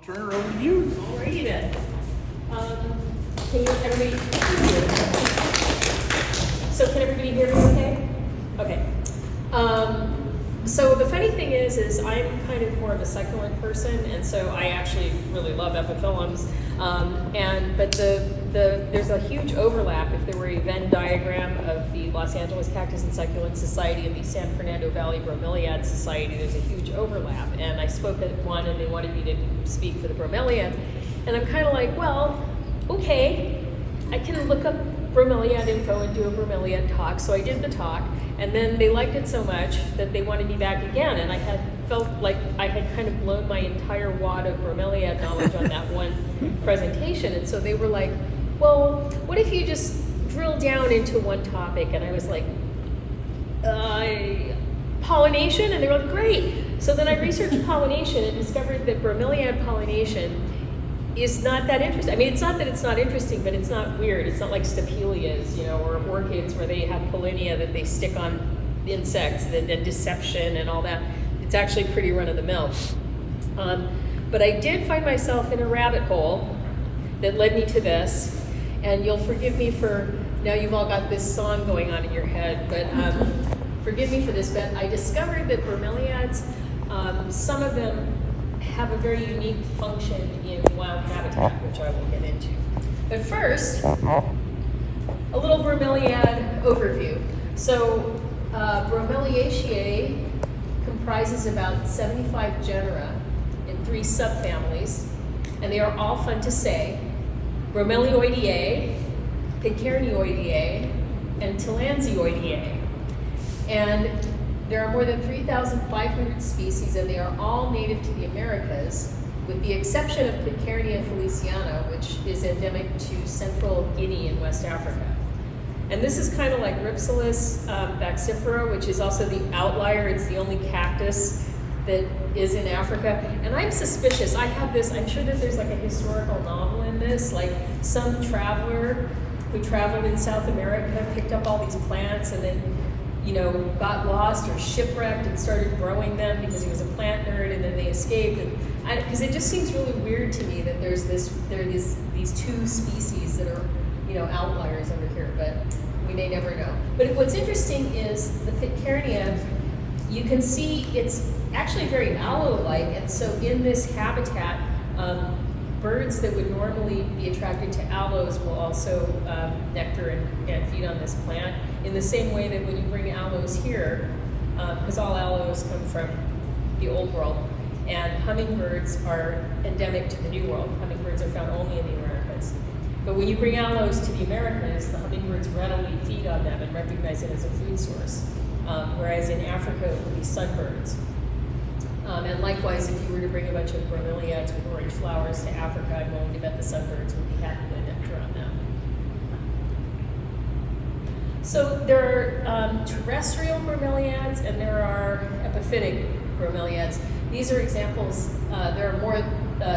turn her over to you. Alrighty then. Everybody, so can everybody hear me okay? Okay. So the funny thing is I'm kind of more of a succulent person, and so I actually really love epiphyllums. But there's a huge overlap. If there were a Venn diagram of the Los Angeles Cactus and Succulent Society and the San Fernando Valley Bromeliad Society, there's a huge overlap. And I spoke at one, and they wanted me to speak for the Bromeliads, and I'm kind of like, well, okay, I can look up Bromeliad info and do a Bromeliad talk. So I did the talk, and then they liked it so much that they wanted me back again, and I had felt like I had kind of blown my entire wad of Bromeliad knowledge on that one presentation. And so they were like, well, what if you just drill down into one topic? And I was like, pollination? And they were like, great. So then I researched pollination and discovered that Bromeliad pollination is not that interesting. I mean, it's not that it's not interesting, but it's not weird. It's not like stapelias, or orchids where they have pollinia that they stick on insects and deception and all that. It's actually pretty run-of-the-mill. But I did find myself in a rabbit hole that led me to this, and you'll forgive me for, now you've all got this song going on in your head, but forgive me for this, but I discovered that Bromeliads, some of them have a very unique function in wild habitat, which I will get into. But first, a little Bromeliad overview. So Bromeliaceae comprises about 75 genera in 3 subfamilies, and they are all fun to say: Bromelioideae, Pitcairneoideae, and Tillandsioideae. And there are more than 3,500 species, and they are all native to the Americas, with the exception of Pitcairnea feliciana, which is endemic to central Guinea in West Africa. And this is kind of like Rhipsalis baxifera, which is also the outlier. It's the only cactus that is in Africa. And I'm suspicious. I have this, I'm sure that there's like a historical novel in this, like some traveler who traveled in South America, picked up all these plants, and then got lost or shipwrecked and started growing them because he was a plant nerd, and then they escaped. And because it just seems really weird to me that there are these 2 species that are, outliers over here, but we may never know. But what's interesting is the Pitcairnea, you can see it's actually very aloe-like, and so in this habitat, birds that would normally be attracted to aloes will also nectar and feed on this plant, in the same way that when you bring aloes here, because all aloes come from the Old World, and hummingbirds are endemic to the New World. Hummingbirds are found only in the Americas. But when you bring aloes to the Americas, the hummingbirds readily feed on them and recognize it as a food source, whereas in Africa it would be sunbirds. And likewise, if you were to bring a bunch of bromeliads with orange flowers to Africa, I'm willing to bet the sunbirds would be happy to nectar on them. So there are terrestrial bromeliads and there are epiphytic bromeliads. These are examples, there are more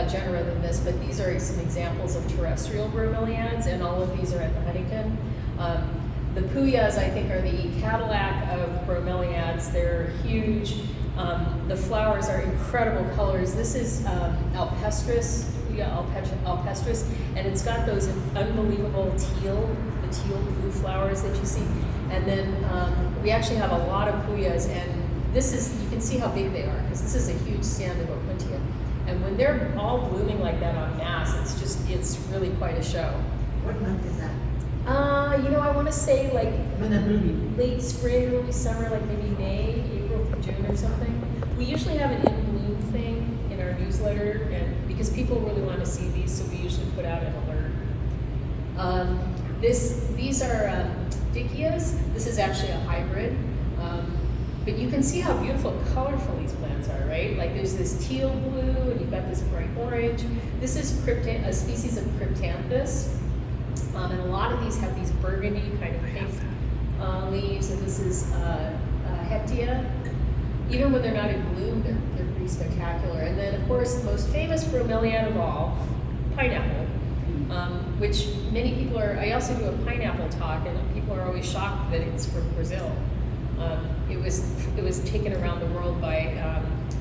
genera than this, but these are some examples of terrestrial bromeliads, and all of these are at the Huntington. The puyas, I think, are the Cadillac of bromeliads. They're huge. The flowers are incredible colors. This is alpestris, Puya alpestris, and it's got those unbelievable the teal blue flowers that you see. And then we actually have a lot of puyas, and this is, you can see how big they are, because this is a huge stand of opuntia. And when they're all blooming like that en masse, it's really quite a show. What month is that? I want to say like When they're blooming. late spring, early summer, like maybe May, April through June or something. We usually have an in bloom thing in our newsletter, and because people really want to see these, so we usually put out an alert. These are Dickias. This is actually a hybrid. But you can see how beautiful, colorful these plants are, right? Like there's this teal blue, and you've got this bright orange. This is a species of Cryptanthus. And a lot of these have these burgundy kind of pink leaves, and this is Hectia. Even when they're not in bloom, they're pretty spectacular. And then, of course, the most famous bromeliad of all, pineapple, which many people are, I also do a pineapple talk, and people are always shocked that it's from Brazil. It was taken around the world by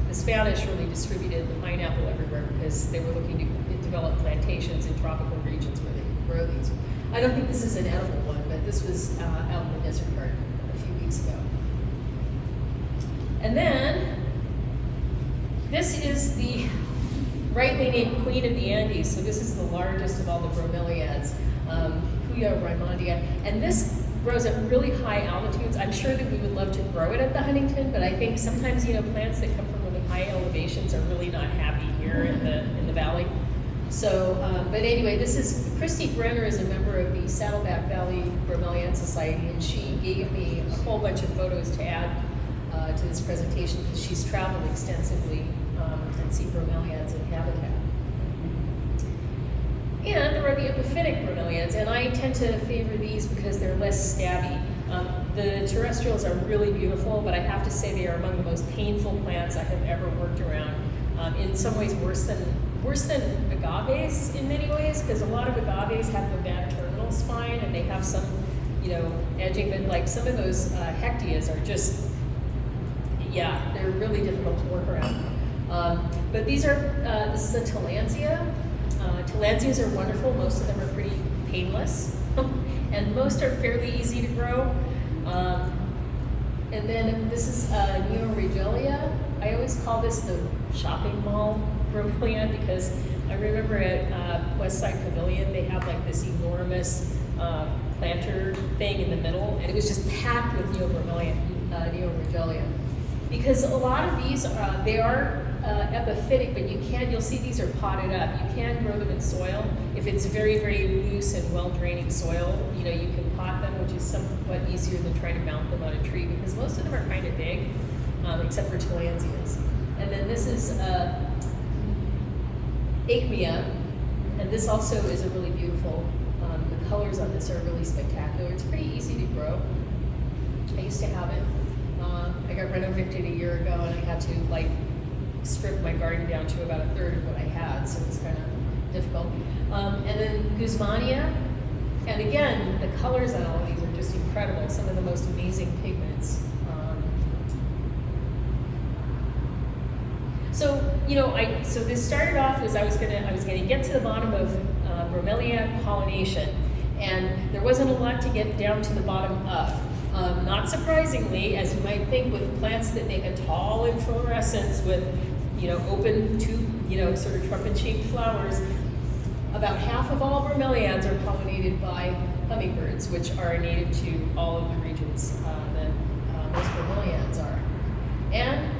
the Spanish. Really distributed the pineapple everywhere because they were looking to develop plantations in tropical regions where they could grow these. I don't think this is an edible one, but this was out in the desert garden a few weeks ago. And then this is the rightly named Queen of the Andes. So this is the largest of all the bromeliads, Puya raimondia. And this grows at really high altitudes. I'm sure that we would love to grow it at the Huntington, but I think sometimes, you know, plants that come from really high elevations are really not happy here in the valley. So, but anyway, this is, Christy Brenner is a member of the Saddleback Valley Bromeliad Society, and she gave me a whole bunch of photos to add to this presentation because she's traveled extensively and seen bromeliads in habitat. And there are the epiphytic bromeliads, and I tend to favor these because they're less stabby. The terrestrials are really beautiful, but I have to say they are among the most painful plants I have ever worked around. In some ways worse than agaves in many ways, because a lot of agaves have the bad terminal spine and they have some, you know, edging, but like some of those hecteas are just, yeah, they're really difficult to work around. But these are, this is a tillandsia. Tillandsias are wonderful. Most of them are pretty painless, and most are fairly easy to grow. And then this is Neoregelia. I always call this the shopping mall bromeliad because I remember at Westside Pavilion they have like this enormous planter thing in the middle, and it was just packed with Neoregelia. Because a lot of these they are epiphytic, but you'll see these are potted up. You can grow them in soil. If it's very, very loose and well-draining soil, you know, you can pot them, which is somewhat easier than trying to mount them on a tree because most of them are kind of big, except for tillandsias. And then this is Acmea, and this also is a really beautiful, the colors on this are really spectacular. It's pretty easy to grow. I used to have it. I got renovicted a year ago and I had to like strip my garden down to about a third of what I had, so it was kind of difficult. And then Guzmania, and again, the colors on all of these are just incredible, some of the most amazing pigments. So, you know, so this started off as I was gonna get to the bottom of bromeliad pollination, and there wasn't a lot to get down to the bottom of. Not surprisingly, as you might think, with plants that make a tall inflorescence with, you know, open tube, you know, sort of trumpet-shaped flowers, about half of all bromeliads are pollinated by hummingbirds, which are native to all of the regions that most bromeliads are. And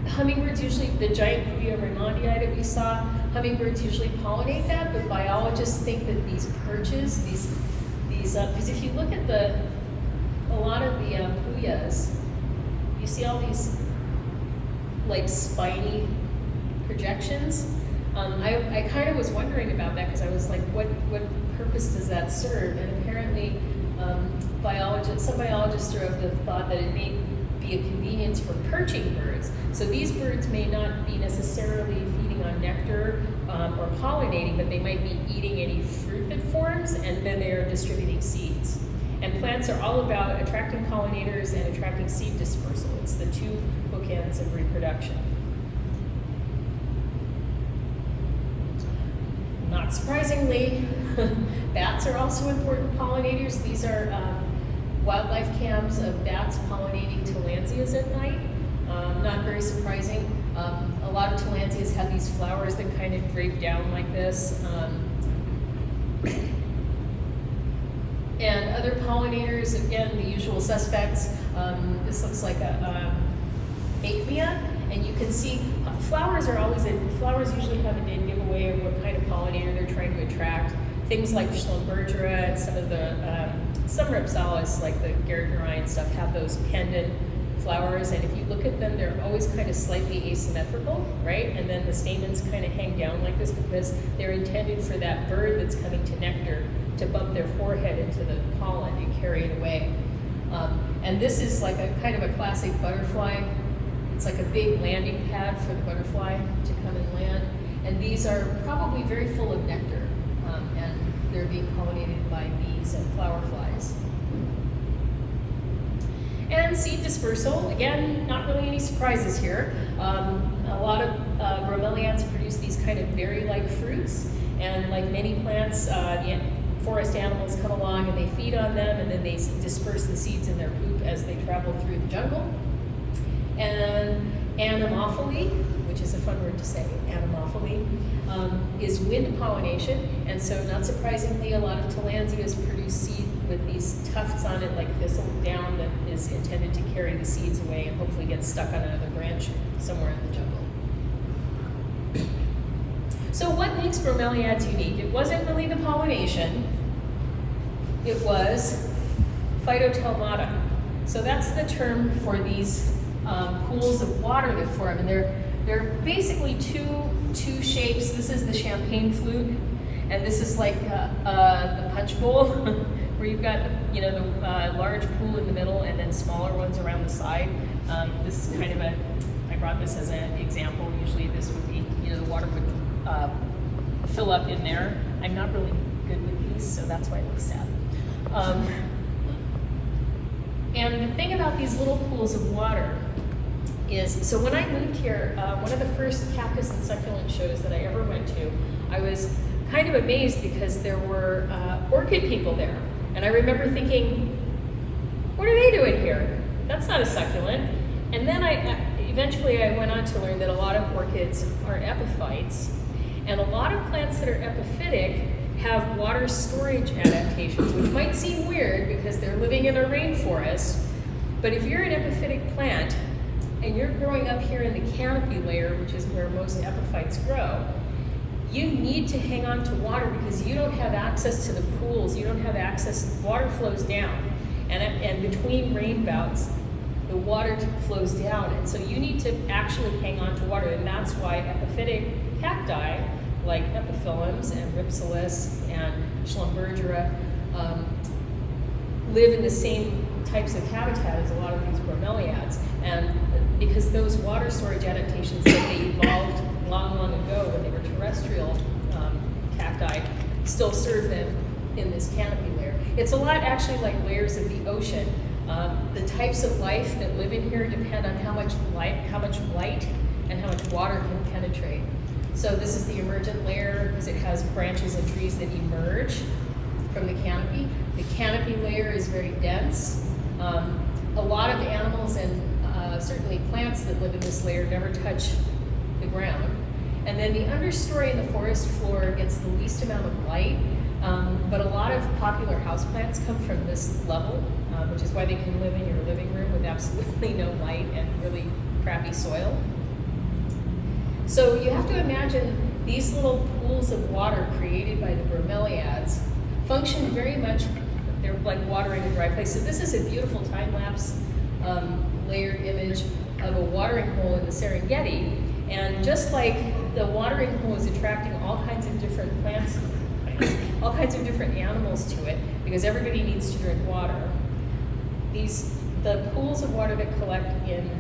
hummingbirds usually, the giant Puya raimondii that we saw, hummingbirds usually pollinate that, but biologists think that these perches, because if you look at a lot of the Puyas, you see all these like spiny projections. I kind of was wondering about that because I was like, what purpose does that serve? And apparently, some biologists are of the thought that it may be a convenience for perching birds. So these birds may not be necessarily feeding on nectar or pollinating, but they might be eating any fruit that forms, and then they are distributing seeds. And plants are all about attracting pollinators and attracting seed dispersal. It's the two bookends of reproduction. Not surprisingly, bats are also important pollinators. These are wildlife cams of bats pollinating tillandsias at night. Not very surprising. A lot of tillandsias have these flowers that kind of drape down like this. And other pollinators, again, the usual suspects. This looks like a Acmea, and you can see flowers usually have a dead giveaway of what kind of pollinator they're trying to attract. Things like Schlumbergera and some of the, some Rhipsalis, like the Gardneri and stuff, have those pendant flowers, and if you look at them, they're always kind of slightly asymmetrical, right? And then the stamens kind of hang down like this because they're intended for that bird that's coming to nectar to bump their forehead into the pollen and carry it away. And this is like a kind of a classic butterfly. It's like a big landing pad for the butterfly to come and land. And these are probably very full of nectar, and they're being pollinated by bees and flower flies. again, seed dispersal. Again, not really any surprises here. A lot of bromeliads produce these kind of berry-like fruits, and like many plants, the forest animals come along and they feed on them, and then they disperse the seeds in their poop as they travel through the jungle. And anemophily, which is a fun word to say, anemophily, is wind pollination, and so not surprisingly, a lot of tillandsias produce seed with these tufts on it, like thistle down, that is intended to carry the seeds away and hopefully get stuck on another branch somewhere in the jungle. So what makes bromeliads unique? It wasn't really the pollination, it was phytotelmata. So that's the term for these pools of water that form, and they're basically two shapes. This is the champagne flute, and this is like the punch bowl, where you've got the large pool in the middle and then smaller ones around the side. This is kind of I brought this as an example. Usually this would be, the water would fill up in there. I'm not really good with these, so that's why it looks sad. And the thing about these little pools of water is, so when I moved here, one of the first cactus and succulent shows that I ever went to, I was kind of amazed because there were orchid people there. And I remember thinking, what are they doing here? That's not a succulent. And then eventually I went on to learn that a lot of orchids are epiphytes, and a lot of plants that are epiphytic have water storage adaptations, which might seem weird because they're living in a rainforest. But if you're an epiphytic plant and you're growing up here in the canopy layer, which is where most epiphytes grow, you need to hang on to water because you don't have access to the pools, you don't have access, water flows down. And between rain bouts, the water flows down, and so you need to actually hang on to water, and that's why epiphytic cacti, like Epiphyllums and Ripsalis and Schlumbergera, live in the same types of habitat as a lot of these bromeliads, and because those water storage adaptations that they evolved long ago when they were terrestrial cacti still serve them in this canopy layer. It's a lot actually like layers of the ocean. The types of life that live in here depend on how much light and how much water can penetrate. So this is the emergent layer because it has branches and trees that emerge from the canopy. The canopy layer is very dense. A lot of animals and certainly plants that live in this layer never touch the ground. And then the understory in the forest floor gets the least amount of light, but a lot of popular houseplants come from this level, which is why they can live in your living room with absolutely no light and really crappy soil. So you have to imagine these little pools of water created by the bromeliads function very much, they're like water in a dry place. So this is a beautiful time-lapse layered image of a watering hole in the Serengeti. And just like the watering hole is attracting all kinds of different plants, all kinds of different animals to it, because everybody needs to drink water, the pools of water that collect in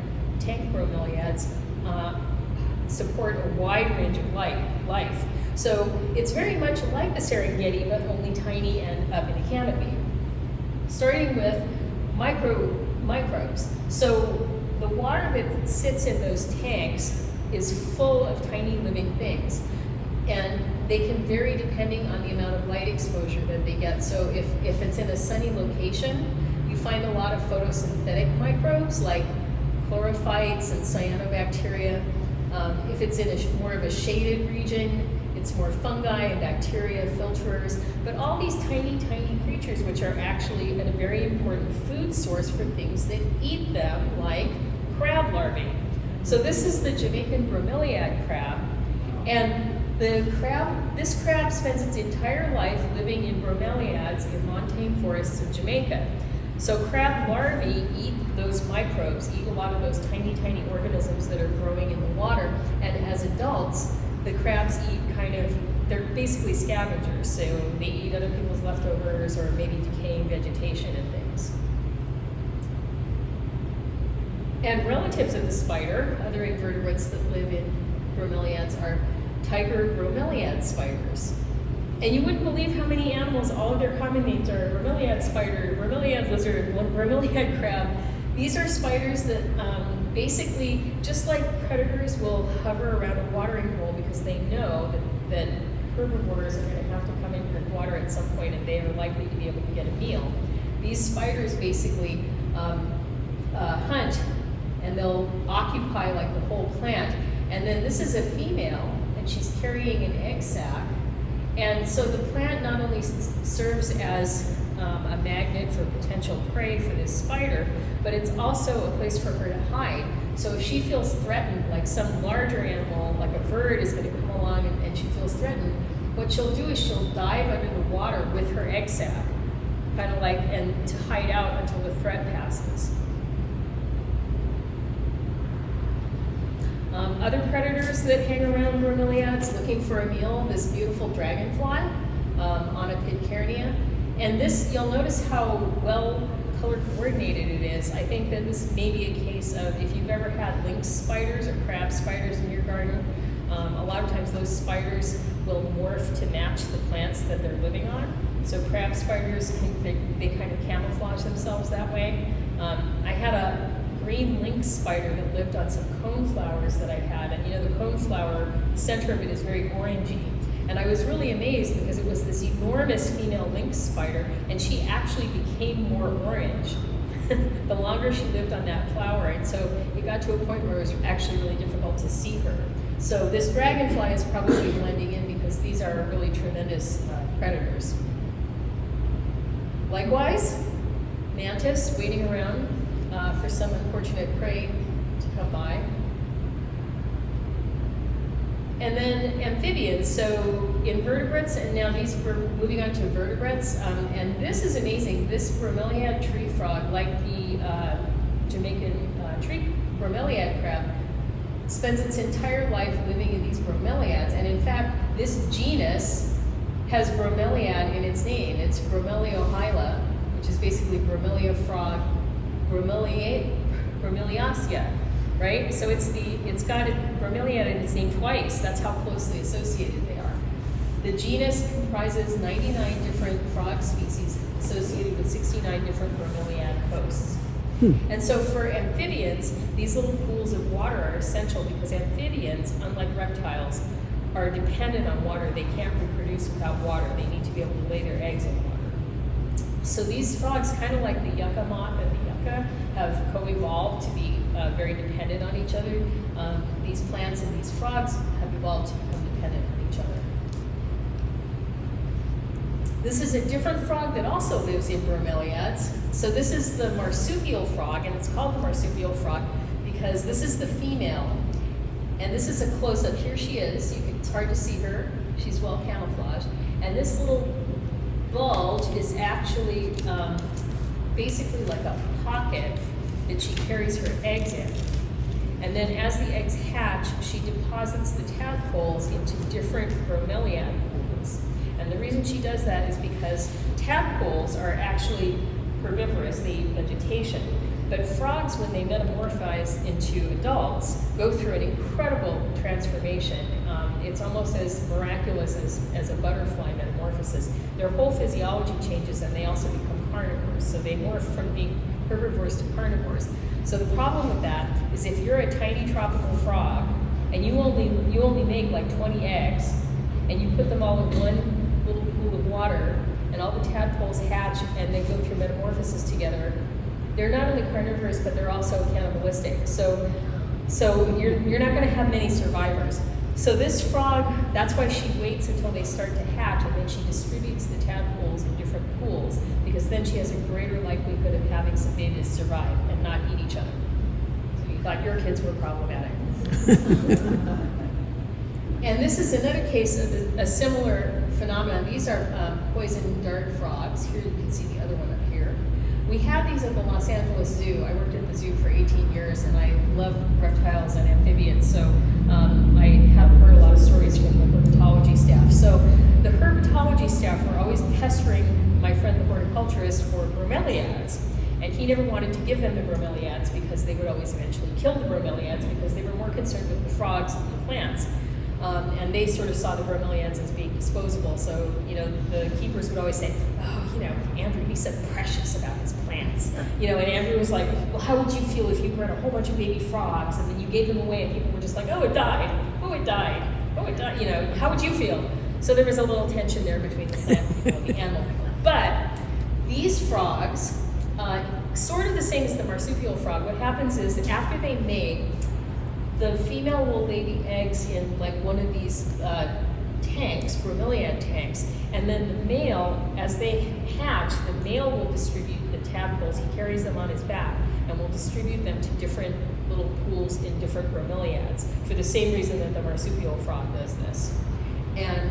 tank bromeliads support a wide range of life. So it's very much like the Serengeti, but only tiny and up in a canopy. Starting with microbes. So the water that sits in those tanks is full of tiny living things. And they can vary depending on the amount of light exposure that they get. So if it's in a sunny location, you find a lot of photosynthetic microbes like chlorophytes and cyanobacteria. If it's in more of a shaded region, it's more fungi and bacteria, filterers, but all these tiny creatures which are actually a very important food source for things that eat them, like crab larvae. So this is the Jamaican bromeliad crab, and this crab spends its entire life living in bromeliads in montane forests of Jamaica. So crab larvae eat those microbes, eat a lot of those tiny organisms that are growing in the water, and as adults, the crabs eat they're basically scavengers, so they eat other people's leftovers or maybe decaying vegetation and things. And relatives of the spider, other invertebrates that live in bromeliads, are tiger bromeliad spiders. And you wouldn't believe how many animals, all of their common names are bromeliad spider, bromeliad lizard, bromeliad crab. These are spiders that basically, just like predators will hover around a watering hole because they know that herbivores are going to have to come in and water at some point and they are likely to be able to get a meal. These spiders basically hunt and they'll occupy like the whole plant. And then this is a female and she's carrying an egg sac. And so the plant not only serves as a magnet for potential prey for this spider, but it's also a place for her to hide. So if she feels threatened, like some larger animal, like a bird is going to come along and she feels threatened, what she'll do is she'll dive under the water with her egg sac, kind of like, and to hide out until the threat passes. Other predators that hang around bromeliads looking for a meal, this beautiful dragonfly on a pitcairnia. And this, you'll notice how well color coordinated it is. I think that this may be a case of if you've ever had lynx spiders or crab spiders in your garden, a lot of times those spiders will morph to match the plants that they're living on. So crab spiders, they kind of camouflage themselves that way. I had a green lynx spider that lived on some coneflowers that I had, and you know the coneflower, the center of it is very orangey. And I was really amazed because it was this enormous female lynx spider, and she actually became more orange the longer she lived on that flower. And so it got to a point where it was actually really difficult to see her. So this dragonfly is probably blending in because these are really tremendous predators. Likewise, mantis waiting around for some unfortunate prey to come by. And then amphibians, so invertebrates, and now we're moving on to vertebrates, and this is amazing. This bromeliad tree frog, like the Jamaican tree bromeliad crab, spends its entire life living in these bromeliads, and in fact, this genus has bromeliad in its name. It's Bromeliohyla, which is basically bromelia frog, Bromeliaceae. Right? So it's got bromeliad in its name twice. That's how closely associated they are. The genus comprises 99 different frog species associated with 69 different bromeliad hosts. And so for amphibians, these little pools of water are essential because amphibians, unlike reptiles, are dependent on water. They can't reproduce without water. They need to be able to lay their eggs in water. So these frogs, kind of like the yucca moth and the yucca, have co-evolved to be very dependent on each other. These plants and these frogs have evolved to become dependent on each other. This is a different frog that also lives in bromeliads. So this is the marsupial frog, and it's called the marsupial frog because this is the female. And this is a close-up. Here she is. It's hard to see her. She's well camouflaged. And this little bulge is actually basically like a pocket that she carries her eggs in. And then as the eggs hatch, she deposits the tadpoles into different bromeliad pools. And the reason she does that is because tadpoles are actually herbivorous, they eat vegetation. But frogs, when they metamorphose into adults, go through an incredible transformation. It's almost as miraculous as a butterfly metamorphosis. Their whole physiology changes and they also become carnivores. So they morph from being herbivores to carnivores. So the problem with that is if you're a tiny tropical frog and you only make like 20 eggs and you put them all in one little pool of water and all the tadpoles hatch and they go through metamorphosis together, they're not only carnivorous but they're also cannibalistic. So you're not going to have many survivors. So this frog, that's why she waits until they start to hatch and then she distributes the tadpoles in different pools because then she has a greater likelihood of having some babies survive and not eat each other. So you thought your kids were problematic. And this is another case of a similar phenomenon. These are poison dart frogs. Here you can see the other one up here. We had these at the Los Angeles Zoo. I worked at the zoo for 18 years and I love reptiles and amphibians, so I have heard a lot of stories from the herpetology staff. So the herpetology staff were always pestering my friend the horticulturist for bromeliads, and he never wanted to give them the bromeliads because they would always eventually kill the bromeliads because they were more concerned with the frogs than the plants. And they sort of saw the bromeliads as being disposable. So, the keepers would always say, oh, Andrew, he's so precious about his plants. You know, and Andrew was like, well, how would you feel if you bred a whole bunch of baby frogs and then you gave them away and people were just like, oh, it died, oh, it died, oh, it died, you know, how would you feel? So there was a little tension there between the plant people and the animal people. But these frogs, sort of the same as the marsupial frog, what happens is that after they mate, the female will lay the eggs in like one of these tanks, bromeliad tanks, and then the male, as they hatch, the male will distribute the tadpoles, he carries them on his back, and will distribute them to different little pools in different bromeliads, for the same reason that the marsupial frog does this. And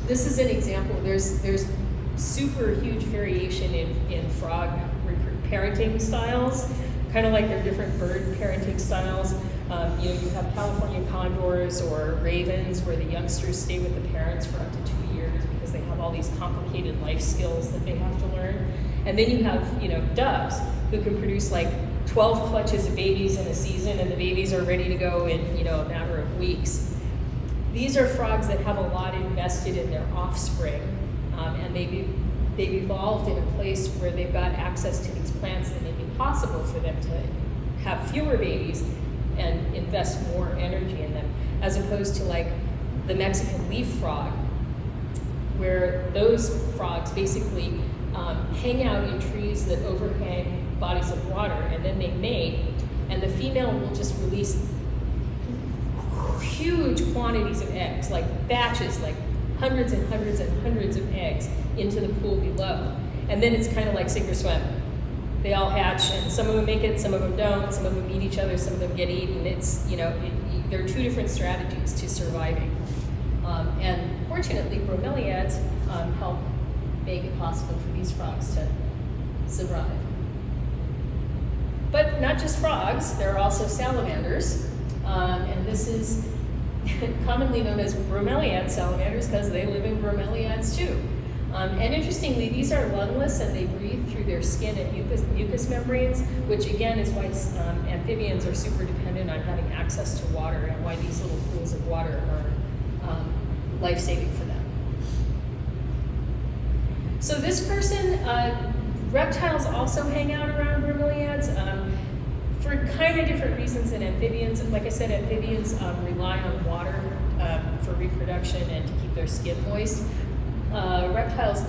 this is an example, there's super huge variation in frog parenting styles, kind of like their different bird parenting styles. You know, you have California condors or ravens where the youngsters stay with the parents for up to 2 years because they have all these complicated life skills that they have to learn. And then you have, you know, doves who can produce like 12 clutches of babies in a season, and the babies are ready to go in, you know, a matter of weeks. These are frogs that have a lot invested in their offspring, and they've evolved in a place where they've got access to these plants that make it possible for them to have fewer babies and invest more energy in them, as opposed to like the Mexican leaf frog, where those frogs basically hang out in trees that overhang bodies of water, and then they mate, and the female will just release huge quantities of eggs, like batches, like hundreds and hundreds and hundreds of eggs into the pool below. And then it's kind of like sink or swim. They all hatch, and some of them make it, some of them don't, some of them eat each other, some of them get eaten. It's, you know, there are two different strategies to surviving. And fortunately, bromeliads help make it possible for these frogs to survive. But not just frogs, there are also salamanders. And this is commonly known as bromeliad salamanders because they live in bromeliads too. And interestingly, these are lungless and they breathe through their skin and mucous membranes, which again is why amphibians are super dependent on having access to water, and why these little pools of water are life-saving for them. So this person, reptiles also hang out around bromeliads for kind of different reasons than amphibians. Like I said, amphibians rely on water for reproduction and to keep their skin moist. Reptiles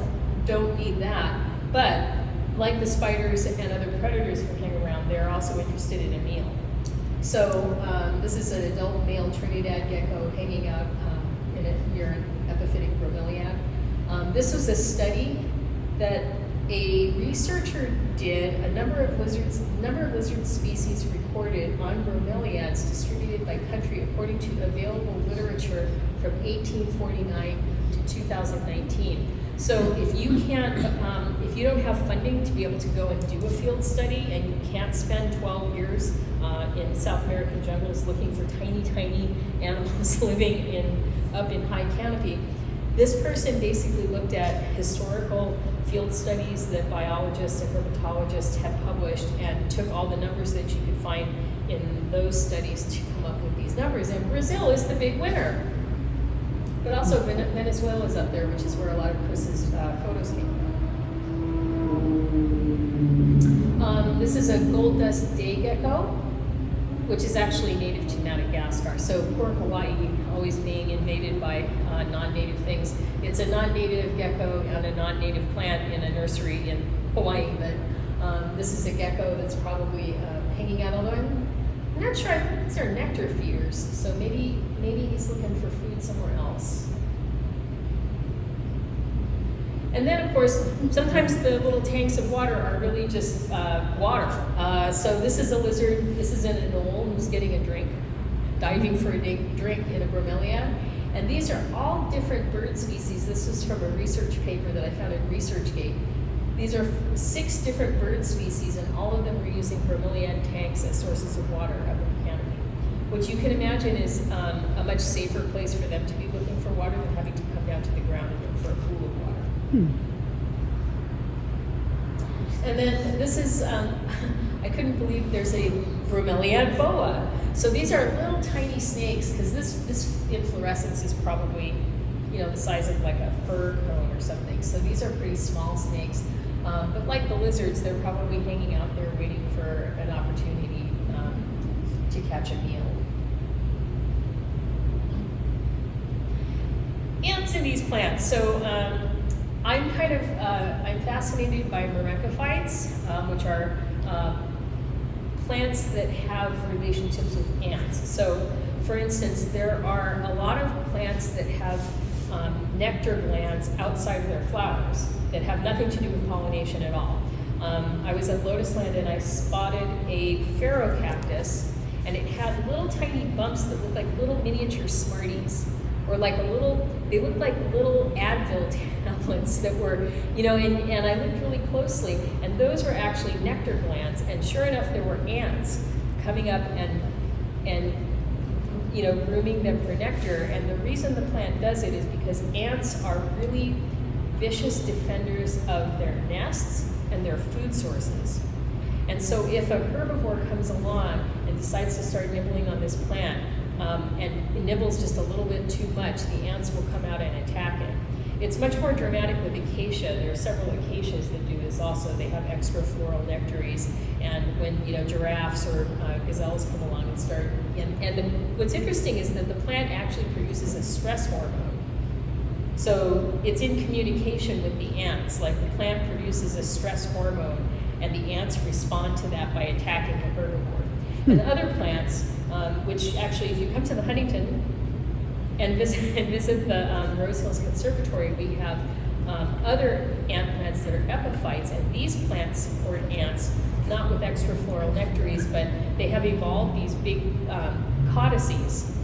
don't need that, but like the spiders and other predators who hang around, they're also interested in a meal. So this is an adult male Trinidad gecko hanging out near an epiphytic bromeliad. This was a study that a researcher did, a number of lizard species recorded on bromeliads distributed by country according to available literature from 1849 to 2019. So if you can't, if you don't have funding to be able to go and do a field study, and you can't spend 12 years in South American jungles looking for tiny, tiny animals living up in high canopy, this person basically looked at historical field studies that biologists and herpetologists had published and took all the numbers that you could find in those studies to come up with these numbers. And Brazil is the big winner. But also Venezuela is up there, which is where a lot of Chris's photos came from. This is a gold dust day gecko, which is actually native to Madagascar. So poor Hawaii, always being invaded by non-native things. It's a non-native gecko on a non-native plant in a nursery in Hawaii. But this is a gecko that's probably hanging out, although I'm not sure. I think these are nectar feeders, so maybe he's looking for food somewhere else. And then, of course, sometimes the little tanks of water are really just water. So this is a lizard, this is an anole who's getting a drink, diving for a drink in a bromeliad. And these are all different bird species. This is from a research paper that I found in ResearchGate. These are 6 different bird species, and all of them were using bromeliad tanks as sources of water up in the canopy, which you can imagine is a much safer place for them to be looking for water than having to come down to the ground and look for a pool of water. And then this is, I couldn't believe there's a Bromeliad boa. So these are little tiny snakes, because this inflorescence is probably, you know, the size of like a fir cone or something. So these are pretty small snakes. But like the lizards, they're probably hanging out there waiting for an opportunity to catch a meal. Ants in these plants. So I'm fascinated by myrmecophytes, which are plants that have relationships with ants. So for instance, there are a lot of plants that have nectar glands outside of their flowers that have nothing to do with pollination at all. I was at Lotus Land and I spotted a pharaoh cactus, and it had little tiny bumps that looked like little miniature Smarties, or like they looked like little Advil tablets that were, and I looked really closely, and those were actually nectar glands, and sure enough, there were ants coming up and grooming them for nectar. And the reason the plant does it is because ants are really vicious defenders of their nests and their food sources. And so if a herbivore comes along and decides to start nibbling on this plant, and it nibbles just a little bit too much, the ants will come out and attack it. It's much more dramatic with acacia. There are several acacias that do this also. They have extra floral nectaries, and when giraffes or gazelles come along and start, what's interesting is that the plant actually produces a stress hormone. So it's in communication with the ants. Like the plant produces a stress hormone, and the ants respond to that by attacking the herbivore. And other plants, which actually, if you come to the Huntington and visit the Rose Hills Conservatory, we have other ant plants that are epiphytes, and these plants support ants, not with extra floral nectaries, but they have evolved these big codices.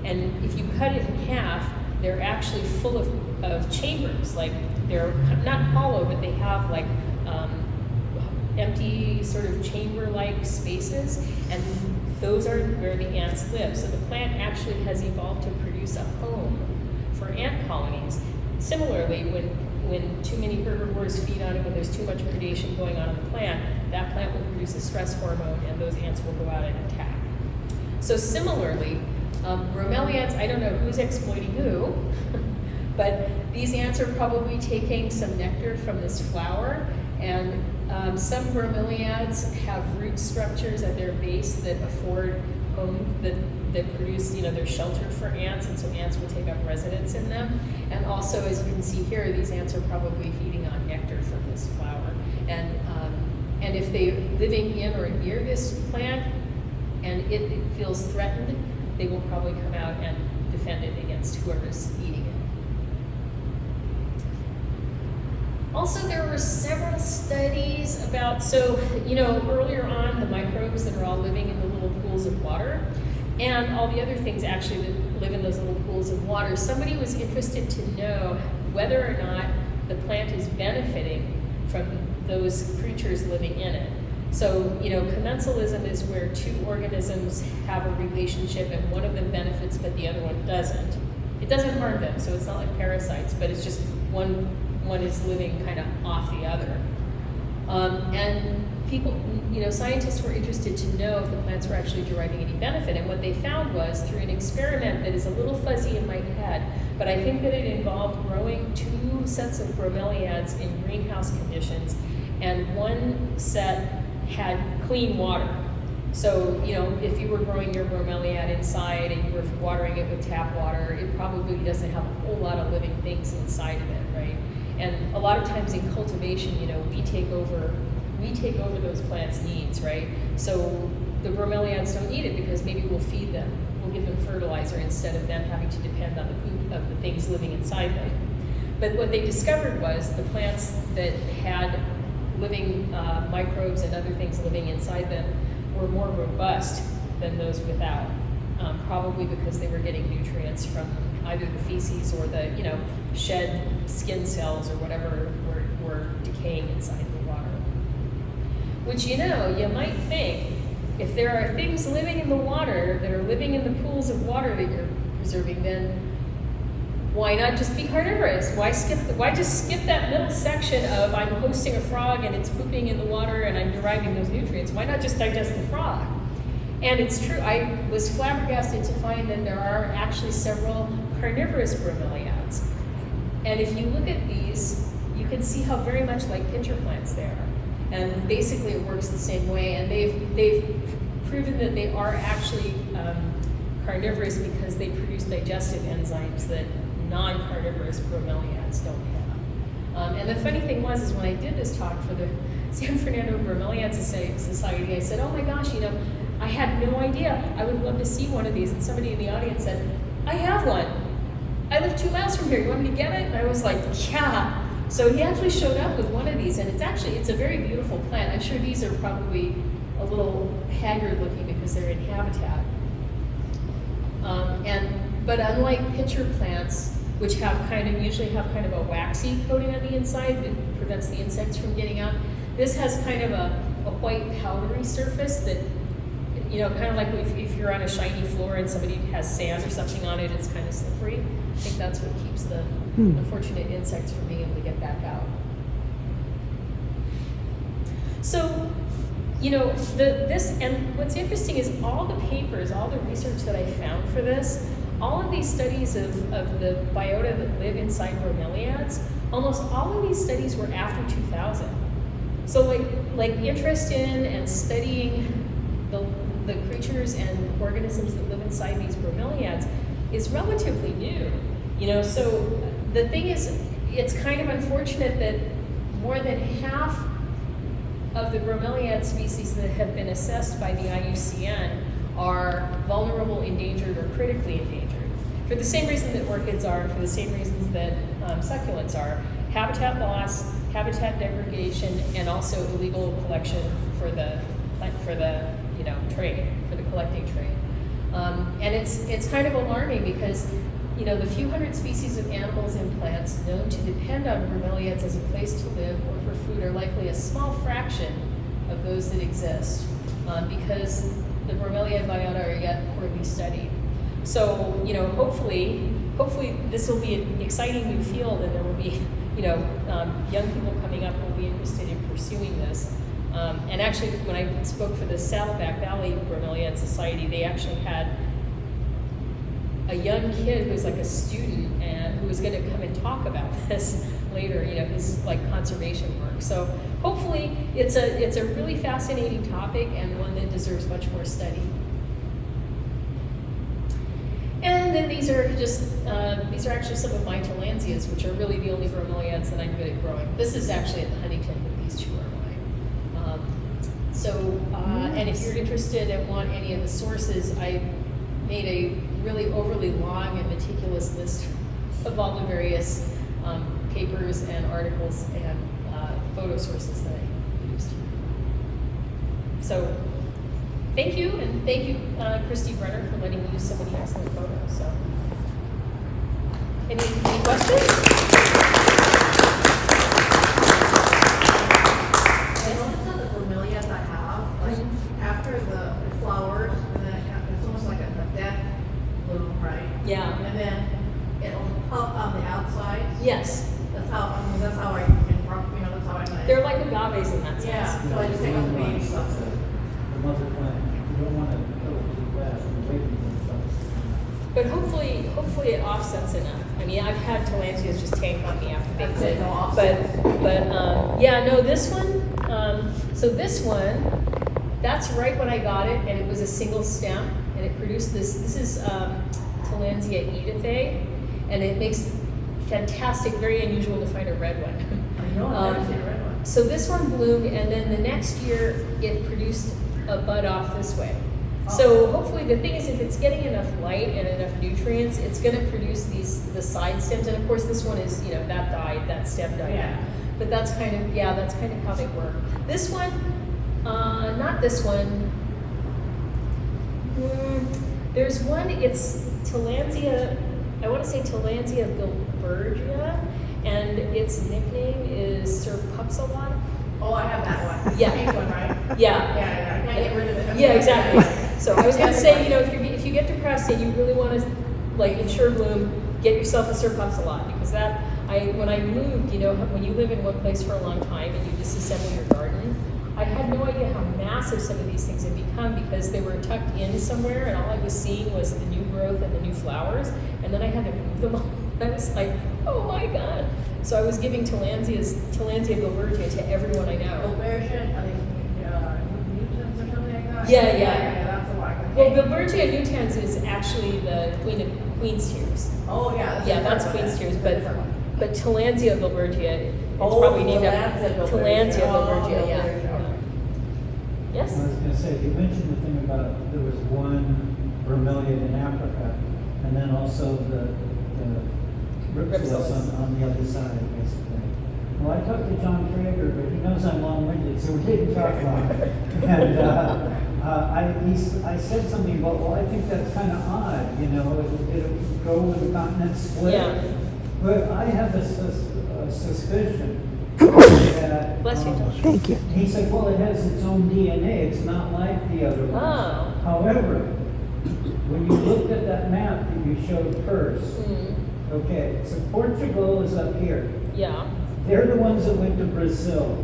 And if you cut it in half, they're actually full of chambers. Like they're not hollow, but they have like empty sort of chamber-like spaces, and those are where the ants live. So the plant actually has evolved to produce a home for ant colonies. Similarly, when too many herbivores feed on it, when there's too much predation going on in the plant, that plant will produce a stress hormone, and those ants will go out and attack. So similarly, bromeliads, I don't know who's exploiting who, but these ants are probably taking some nectar from this flower, and some bromeliads have root structures at their base that afford home, that produce, they're sheltered for ants, and so ants will take up residence in them. And also, as you can see here, these ants are probably feeding on nectar from this flower. And if they're living in or near this plant and it feels threatened, they will probably come out and defend it against whoever's eating it. Also, there were several studies about, earlier on, the microbes that are all living in the little pools of water, and all the other things actually that live in those little pools of water. Somebody was interested to know whether or not the plant is benefiting from those creatures living in it. So, commensalism is where two organisms have a relationship and one of them benefits but the other one doesn't. It doesn't harm them, so it's not like parasites, but it's just one is living kind of off the other. And people, scientists were interested to know if the plants were actually deriving any benefit. And what they found was, through an experiment that is a little fuzzy in my head, but I think that it involved growing two sets of bromeliads in greenhouse conditions, and one set had clean water. So, if you were growing your bromeliad inside and you were watering it with tap water, it probably doesn't have a whole lot of living things inside of it, right? And a lot of times in cultivation, we take over those plants' needs, right? So the bromeliads don't eat it because maybe we'll feed them. We'll give them fertilizer instead of them having to depend on the poop of the things living inside them. But what they discovered was the plants that had living microbes and other things living inside them were more robust than those without, probably because they were getting nutrients from either the feces or the shed skin cells or whatever were decaying inside the water. Which you might think, if there are things living in the water that are living in the pools of water that you're preserving, then why not just be carnivorous? Why just skip that middle section of I'm hosting a frog and it's pooping in the water and I'm deriving those nutrients? Why not just digest the frog? And it's true, I was flabbergasted to find that there are actually several carnivorous bromeliads. And if you look at these, you you can see how very much like pincher plants they are. And basically it works the same way, and they've proven that they are actually carnivorous because they produce digestive enzymes that non-carnivorous bromeliads don't have. And the funny thing is when I did this talk for the San Fernando Bromeliad Society, I said, oh my gosh, I had no idea. I would love to see one of these. And somebody in the audience said, I have one. I live 2 miles from here. You want me to get it? And I was like, yeah. So he actually showed up with one of these, and it's a very beautiful plant. I'm sure these are probably a little haggard looking because they're in habitat. But unlike pincher plants, which usually have kind of a waxy coating on the inside that prevents the insects from getting out, this has kind of a white powdery surface that, kind of like if you're on a shiny floor and somebody has sand or something on it, it's kind of slippery. I think that's what keeps the unfortunate insects from being able to get back out. So, and what's interesting is all the papers, all the research that I found for this, all of these studies of the biota that live inside bromeliads, almost all of these studies were after 2000. So like interest in and studying the creatures and organisms that live inside these bromeliads is relatively new. So the thing is, it's kind of unfortunate that more than half of the bromeliad species that have been assessed by the IUCN are vulnerable, endangered, or critically endangered. For the same reason that orchids are, for the same reasons that succulents are. Habitat loss, habitat degradation, and also illegal collection for the trade, for the collecting trade. And it's kind of alarming because the few hundred species of animals and plants known to depend on bromeliads as a place to live or for food are likely a small fraction of those that exist because the Bromeliad Biota are yet poorly studied. So, hopefully this will be an exciting new field, and there will be, young people coming up who will be interested in pursuing this. And actually, when I spoke for the Saddleback Valley Bromeliad Society, they actually had a young kid who was like a student and who was going to come and talk about this later, his conservation work. So hopefully it's a really fascinating topic and one that deserves much more study. And then these are actually some of my Tillandsias, which are really the only bromeliads that I'm good at growing. This is actually at the Huntington, but these two are mine. And if you're interested and want any of the sources, I made a really overly long and meticulous list of all the various papers and articles and photo sources that I used. So thank you, and thank you, Christy Brenner, for letting me use so many excellent photos. So, any questions? Most of the bromeliads I have, after the flowers, and then it's almost like a death bloom, right? Yeah. And then it'll pop on the outside. Yes. That's how I can rock, that's how I know. They're like agaves in that sense. Yeah, so I just take out the baby stuff. The mother plant, you don't want to kill it too fast and wait for it. But hopefully it offsets enough. I mean, I've had Tillandsias just tank on me after they did. This one, so this one, that's right when I got it, and it was a single stem, and it produced this is Tillandsia edithae, and it makes fantastic, very unusual to find a red one. I know, I've never seen a red one. So this one bloomed, and then the next year it produced a bud off this way. So hopefully, the thing is, if it's getting enough light and enough nutrients, it's going to produce the side stems. And of course, this one is, that stem died. Yeah. But that's kind of how they work. This one, not this one. There's one. It's Tillandsia. I want to say Tillandsia bilbergia, and its nickname is Sir Pupsalot. Oh, I have that one. Yeah. Pink one, right? Yeah. Yeah, I can't get rid of it. Yeah, exactly. So I was going to say, if you get depressed and you really want to ensure bloom, get yourself a Sir Pupsalot, because when I moved, when you live in one place for a long time and you disassemble your garden, I had no idea how massive some of these things had become because they were tucked in somewhere, and all I was seeing was the new growth and the new flowers, and then I had to move them all. I was like, oh my God. So I was giving Tillandsia Gilbertia to everyone I know. Gilbertian, I think, mutants or something like that? Yeah. Yeah, that's the one. Well, Gilbertia nutans is actually the Queen's Tears. Oh, yeah. Yeah, that's Queen's Tears, but Tillandsia Gilbertia, it's Oh, probably named after Tillandsia Tillandsia Gilbertia. Gilbertia, yeah. Oh, Yeah. I Yes? was gonna say, you mentioned the thing about there was one bromeliad in Africa, and then also the ripsalis on the other side, basically. Well, I talked to John Traeger, but he knows I'm long-winded, so we didn't talk long. And I said something about, well, I think that's kind of odd, you know, it go when the continents split. Yeah. But I have a suspicion that. Bless you, Josh. Thank you. He said, well, it has its own DNA, it's not like the other ones. Oh. However, when you looked at that map that you showed first, okay, so Portugal is up here. Yeah. They're the ones that went to Brazil.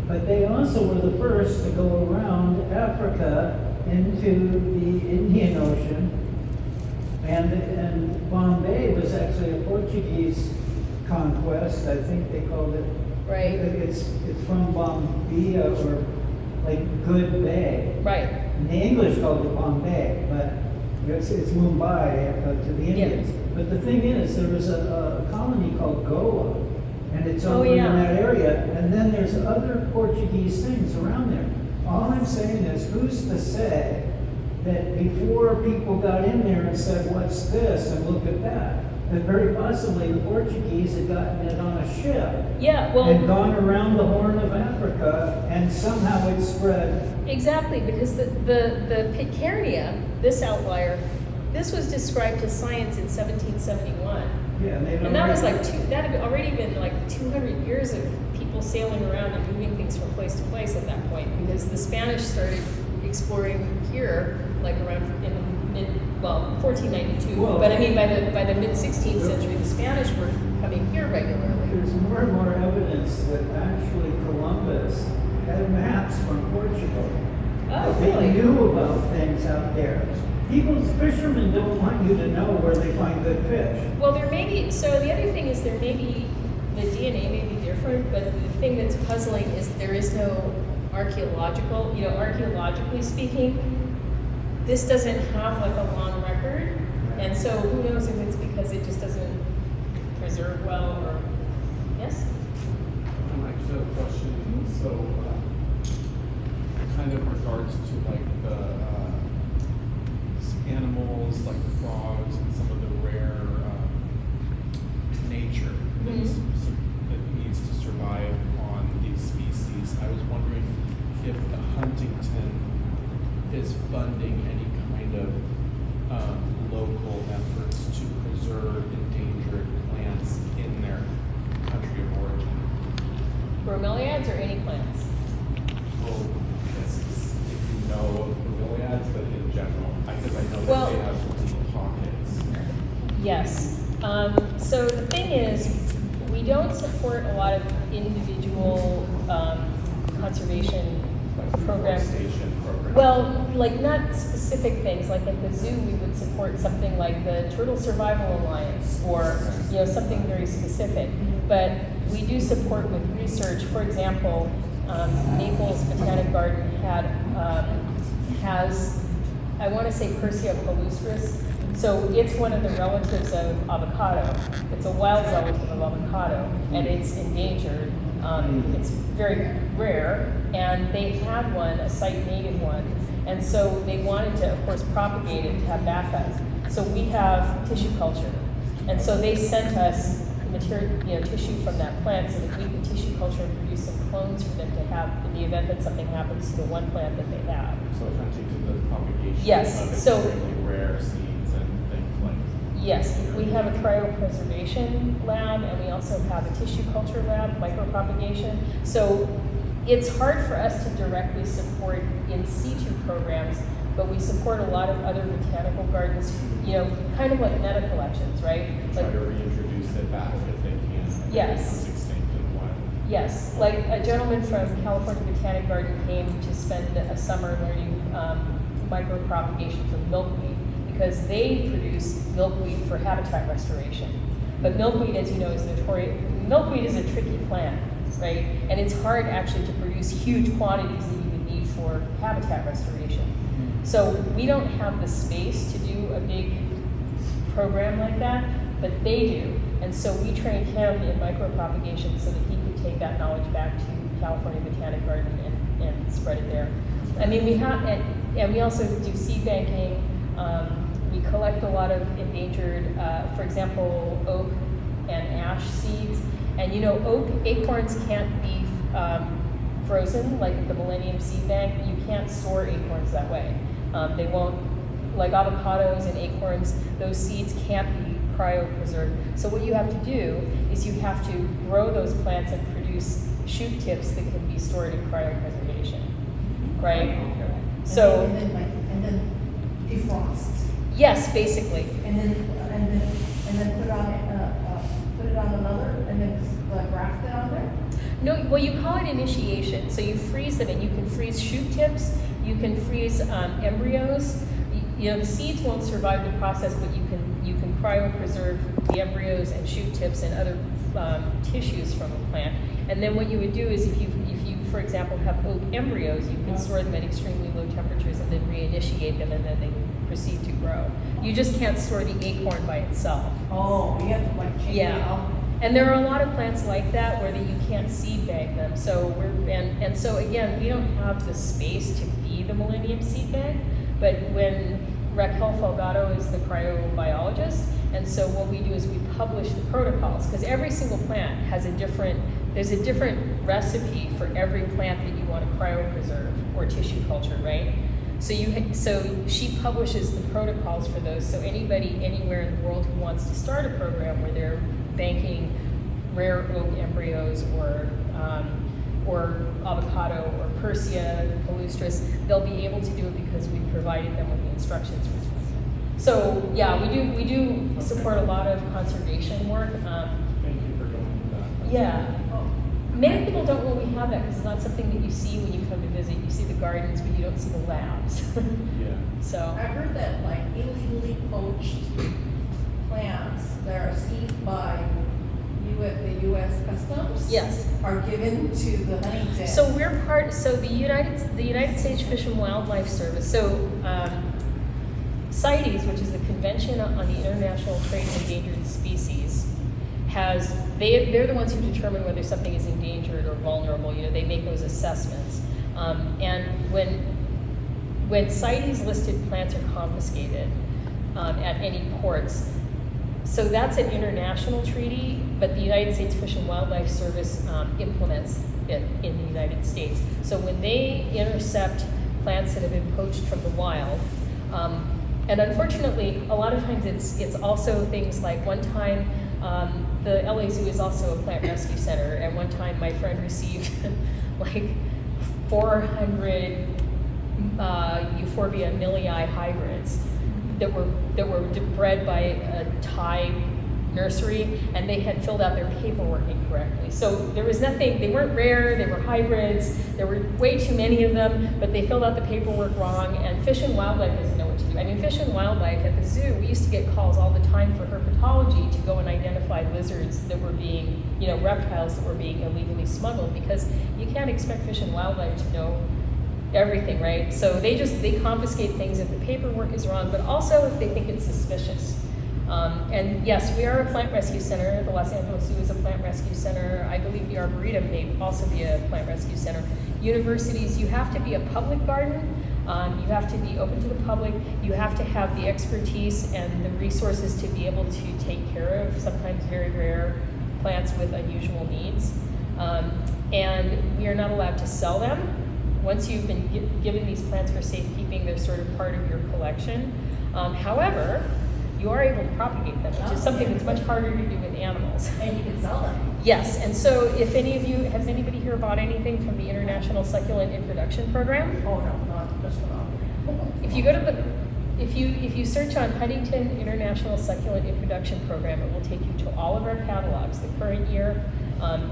But they also were the first to go around Africa into the Indian Ocean. And Bombay was actually a Portuguese conquest, I think they called it. Right. It's from Bombay or like Good Bay. Right. And the English called it Bombay, but it's Mumbai to the Indians. But the thing is, there was a colony called Goa, and it's over in that area. And then there's other Portuguese things around there. All I'm saying is, who's to say that before people got in there and said, what's this, and look at that very possibly the Portuguese had gotten it on a ship. Yeah, well. And gone around the Horn of Africa, and somehow it spread. Exactly, because the Pitcairnia, this outlier, this was described to science in 1771. Yeah, And that was that had already been like 200 years of people sailing around and moving things from place to place at that point, because the Spanish started exploring here like around in the 1492. Well, but I mean, by the mid 16th century, the Spanish were coming here regularly. There's more and more evidence that actually Columbus had maps from Portugal. Oh, They really? knew about things out there. Fishermen don't want you to know where they find good fish. Well, there may be, so the other thing is there may be, the DNA may be different, but the thing that's puzzling is there is no archaeologically speaking, this doesn't have like a long record, and so who knows if it's because it just doesn't preserve well, or, yes? I just have a question. So, kind of regards to like the animals, like the frogs and some of the rare nature that needs to survive on these species. I was wondering if the Huntington is funding any kind of local efforts to preserve endangered plants in their country of origin. Bromeliads or any plants? Well, if you know of Bromeliads, but in general, because I know Well, that they have deep pockets. Yes. So the thing is, we don't support a lot of individual conservation programs. Station programs. Well, like not specific things, like at the zoo, we would support something like the Turtle Survival Alliance, or something very specific. But we do support with research. For example, Naples Botanic Garden has, I want to say, Persea palustris. So it's one of the relatives of avocado. It's a wild relative of avocado, and it's endangered. It's very rare, and they had one, a site native one, and so they wanted to, of course, propagate it to have backup. So we have tissue culture, and so they sent us material, tissue from that plant, so that we can tissue culture and produce some clones for them to have in the event that something happens to the one plant that they have. So Huntington does propagation Yes, of so- extremely rare seeds and things like. Yes, we have a cryopreservation lab, and we also have a tissue culture lab, micropropagation. So it's hard for us to directly support in situ programs, but we support a lot of other botanical gardens, kind of like meta collections, right? Try Like, to reintroduce it back if they can. If Yes. It becomes extinct in a while. yes, like a gentleman from California Botanic Garden came to spend a summer learning micropropagation from milkweed, because they produce milkweed for habitat restoration. But milkweed, as you know, is notorious. Milkweed is a tricky plant, right? And it's hard actually to produce huge quantities that you would need for habitat restoration. So we don't have the space to do a big program like that, but they do. And so we trained him in micropropagation so that he could take that knowledge back to California Botanic Garden and spread it there. I mean, we have, and we also do seed banking. We collect a lot of endangered, for example, oak and ash seeds. And you know, oak acorns can't be frozen like the Millennium Seed Bank. You can't store acorns that way. They won't, like avocados and acorns, those seeds can't be cryopreserved. So what you have to do is you have to grow those plants and produce shoot tips that can be stored in cryopreservation, right? So and then defrost. Yes, basically. And then put it on another, and then graft it on there. No, well, you call it initiation. So you freeze them, and you can freeze shoot tips. You can freeze embryos. You know, the seeds won't survive the process, but you can cryopreserve the embryos and shoot tips and other tissues from a plant. And then what you would do is, if you, for example, have oak embryos, you can store them at extremely low temperatures and then reinitiate them, and then they proceed to grow. You just can't store the acorn by itself. Oh, you have to like change it out. And there are a lot of plants like that where you can't seed bank them. So and so again, we don't have the space to be the Millennium Seed Bank, but when Raquel Folgado is the cryobiologist, and so what we do is we publish the protocols, because every single plant has there's a different recipe for every plant that you want to cryopreserve or tissue culture, right? So she publishes the protocols for those, so anybody anywhere in the world who wants to start a program where they're banking rare oak embryos or avocado or Persea, palustris, they'll be able to do it because we provided them with the instructions for it. So yeah, we do support a lot of conservation work. Thank you for going into that. Yeah. Many people don't know we have that because it's not something that you see when you come to visit. You see the gardens, but you don't see the labs. Yeah. So. I heard that like illegally poached plants that are seized by the U.S. Customs. Yes. Are given to the Huntington. So the United States Fish and Wildlife Service. So CITES, which is the Convention on the International Trade in Endangered Species, they're the ones who determine whether something is endangered or vulnerable. You know, they make those assessments. And when CITES listed plants are confiscated at any ports, so that's an international treaty, but the United States Fish and Wildlife Service implements it in the United States. So when they intercept plants that have been poached from the wild, and unfortunately, a lot of times it's also things like one time, the LA Zoo is also a plant rescue center, and one time my friend received like 400 Euphorbia millii hybrids that were bred by a Thai nursery, and they had filled out their paperwork incorrectly. So there was nothing, they weren't rare, they were hybrids, there were way too many of them, but they filled out the paperwork wrong, and Fish and Wildlife doesn't know what to do. I mean, Fish and Wildlife at the zoo, we used to get calls all the time for herpetology to go and identify lizards that were being, reptiles that were being illegally smuggled, because you can't expect Fish and Wildlife to know everything, right? So they confiscate things if the paperwork is wrong, but also if they think it's suspicious. And yes, we are a plant rescue center. The Los Angeles Zoo is a plant rescue center. I believe the Arboretum may also be a plant rescue center. Universities, you have to be a public garden. You have to be open to the public. You have to have the expertise and the resources to be able to take care of sometimes very rare plants with unusual needs. And we are not allowed to sell them. Once you've been given these plants for safekeeping, they're sort of part of your collection. However, you are able to propagate them, which is something that's much harder to do with animals. And you can sell them. Yes, and so if any of you, has anybody here bought anything from the International Succulent Introduction Program? Oh, no, not just one. If you go to if you search on Huntington International Succulent Introduction Program, it will take you to all of our catalogs, the current year,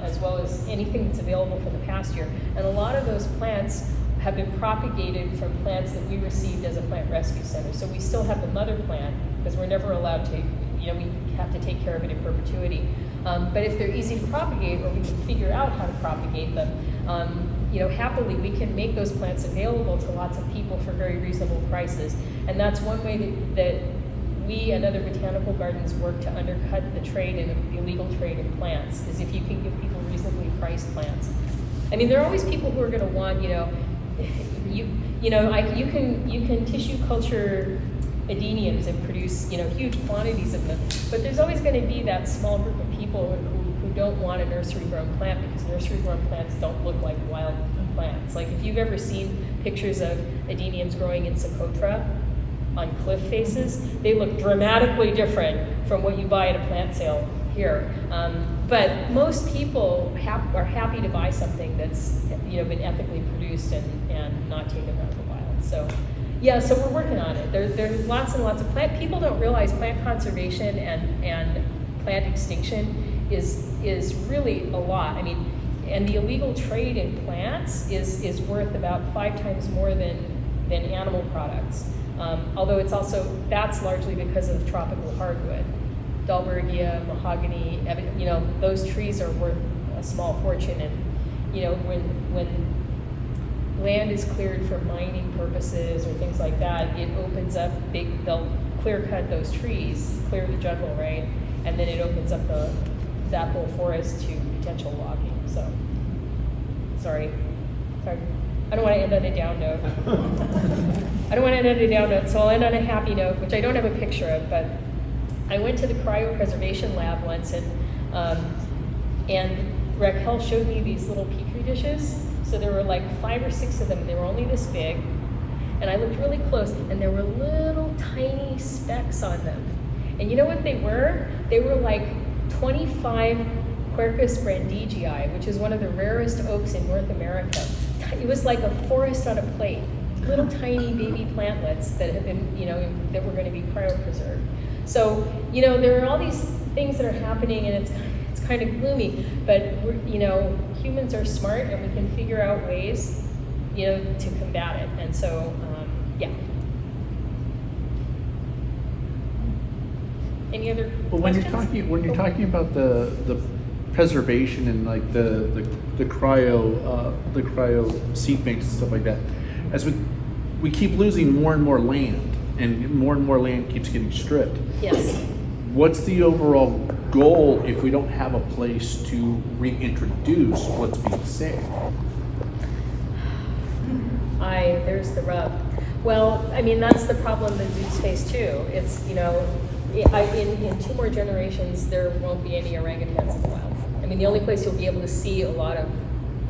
as well as anything that's available for the past year. And a lot of those plants have been propagated from plants that we received as a plant rescue center. So we still have the mother plant, because we're never allowed to, we have to take care of it in perpetuity. But if they're easy to propagate, or we can figure out how to propagate them, happily we can make those plants available to lots of people for very reasonable prices. And that's one way that we and other botanical gardens work to undercut the trade and the illegal trade in plants, is if you can give people reasonably priced plants. I mean, there are always people who are going to want, you can tissue culture adeniums and produce, huge quantities of them, but there's always going to be that small group of people who don't want a nursery-grown plant, because nursery-grown plants don't look like wild plants. Like if you've ever seen pictures of adeniums growing in Socotra on cliff faces, they look dramatically different from what you buy at a plant sale here. But most people are happy to buy something that's been ethically produced and not taken out of the wild. So yeah, so we're working on it. There's lots and lots of people don't realize plant conservation and plant extinction is really a lot. I mean, and the illegal trade in plants is worth about 5 times more than animal products. Although that's largely because of tropical hardwood. Dalbergia, mahogany, those trees are worth a small fortune. And when land is cleared for mining purposes or things like that, it opens up, they'll clear cut those trees, clear the jungle, right? And then it opens up that whole forest to potential logging. So, sorry. I don't want to end on a down note. So I'll end on a happy note, which I don't have a picture of, but I went to the cryopreservation lab once, and Raquel showed me these little petri dishes. So there were like 5 or 6 of them, and they were only this big. And I looked really close, and there were little tiny specks on them. And you know what they were? They were like 25 Quercus brandigii, which is one of the rarest oaks in North America. It was like a forest on a plate, little tiny baby plantlets that have been, that were going to be cryopreserved. So, there are all these things that are happening, and it's kind of gloomy, but humans are smart, and we can figure out ways, to combat it. And so, yeah. Any other questions? When you're talking about the preservation and like the cryo seed banks and stuff like that, as we keep losing more and more land, and more land keeps getting stripped. Yes. What's the overall goal if we don't have a place to reintroduce what's being saved? There's the rub. Well, I mean, that's the problem that zoos face too. It's, in 2 more generations, there won't be any orangutans in the wild. I mean, the only place you'll be able to see a lot of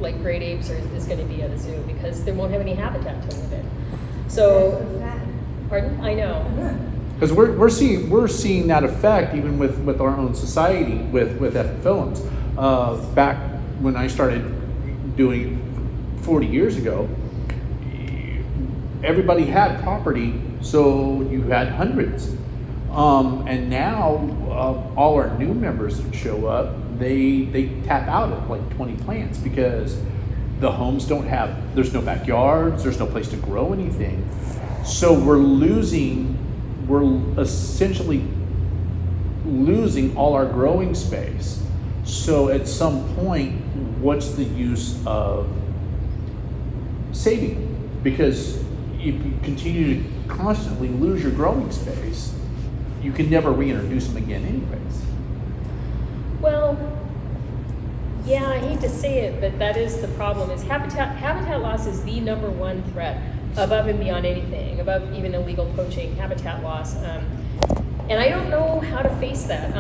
like great apes is going to be at a zoo, because they won't have any habitat to live in. So, pardon? I know. Because we're seeing that effect even with our own society with epiphyllums. Back when I started doing 40 years ago, everybody had property, so you had hundreds. And now all our new members that show up, they tap out at like 20 plants, because the homes there's no backyards, there's no place to grow anything. So we're essentially losing all our growing space. So at some point, what's the use of saving? Because if you continue to constantly lose your growing space, you can never reintroduce them again anyways. Well, yeah, I hate to say it, but that is the problem. Is habitat loss is the number 1 threat, above and beyond anything, above even illegal poaching, habitat loss. And I don't know how to face that.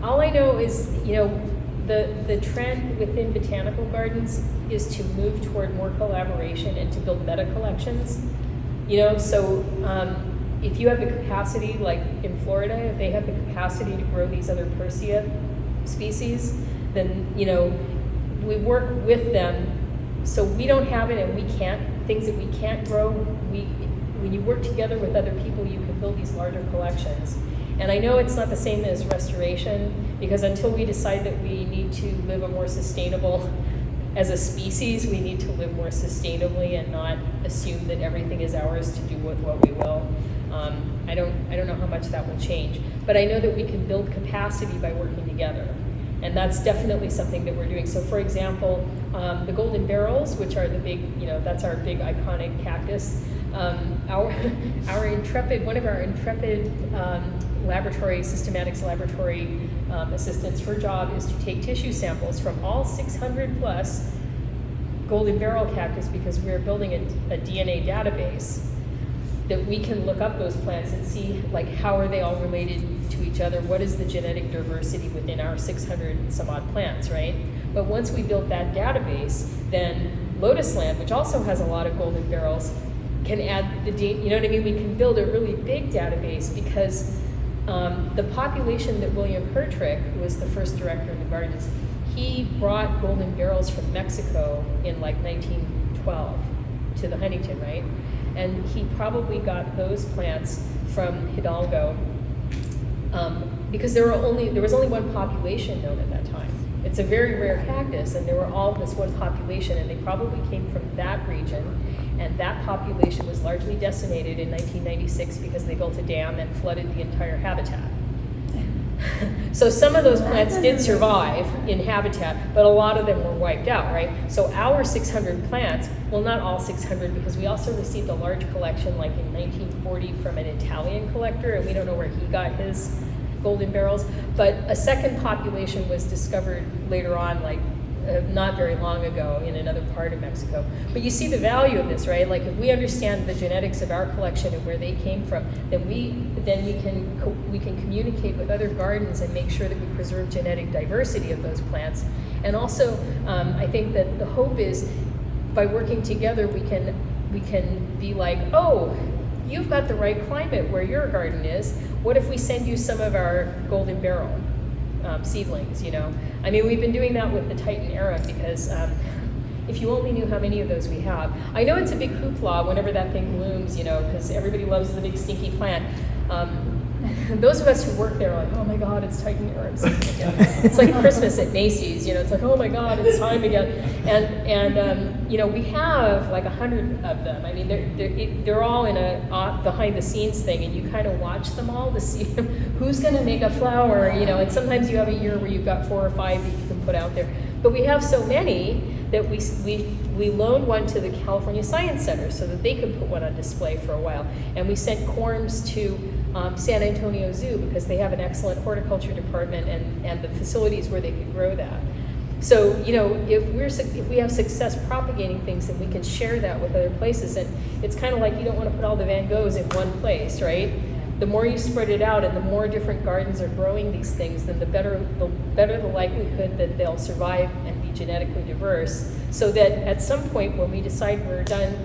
All I know is, the trend within botanical gardens is to move toward more collaboration and to build meta collections. So if you have the capacity, like in Florida, if they have the capacity to grow these other Persea species, then, we work with them. So we don't have it, and things that we can't grow, when you work together with other people, you can build these larger collections. And I know it's not the same as restoration, because until we decide that we need to live a more sustainable as a species, we need to live more sustainably and not assume that everything is ours to do with what we will. I don't know how much that will change, but I know that we can build capacity by working together. And that's definitely something that we're doing. So for example, the golden barrels, which are the big, that's our big iconic cactus. Our intrepid, one of our intrepid systematics laboratory assistants, her job is to take tissue samples from all 600 plus golden barrel cactus, because we're building a DNA database that we can look up those plants and see like how are they all related to each other, what is the genetic diversity within our 600 and some odd plants, right? But once we built that database, then Lotus Land, which also has a lot of golden barrels, can add the data, you know what I mean? We can build a really big database because the population that William Hertrick, who was the first director of the gardens, he brought golden barrels from Mexico in like 1912 to the Huntington, right? And he probably got those plants from Hidalgo because there was only one population known at that time. It's a very rare cactus, and there were all this one population, and they probably came from that region, and that population was largely decimated in 1996 because they built a dam and flooded the entire habitat. So some of those plants did survive in habitat, but a lot of them were wiped out, right? So our 600 plants, well, not all 600, because we also received a large collection like in 1940 from an Italian collector, and we don't know where he got his golden barrels, but a second population was discovered later on, like not very long ago in another part of Mexico. But you see the value of this, right? Like if we understand the genetics of our collection and where they came from, then we can communicate with other gardens and make sure that we preserve genetic diversity of those plants. And also, I think that the hope is by working together, we can be like, oh, you've got the right climate where your garden is. What if we send you some of our golden barrel seedlings, I mean, we've been doing that with the Titan Arum because if you only knew how many of those we have. I know it's a big hoopla whenever that thing blooms, because everybody loves the big stinky plant. Those of us who work there are like, oh my God, it's Titan Arum season again. It's like Christmas at Macy's, it's like, oh my God, it's time again. And we have like 100 of them. I mean, they're all in a behind the scenes thing, and you kind of watch them all to see who's going to make a flower, and sometimes you have a year where you've got 4 or 5 that you can put out there. But we have so many that we loaned one to the California Science Center so that they could put one on display for a while. And we sent corms to San Antonio Zoo because they have an excellent horticulture department and the facilities where they could grow that. So, if we have success propagating things, then we can share that with other places. And it's kind of like you don't want to put all the Van Goghs in one place, right? The more you spread it out and the more different gardens are growing these things, then the better the likelihood that they'll survive and be genetically diverse, so that at some point when we decide we're done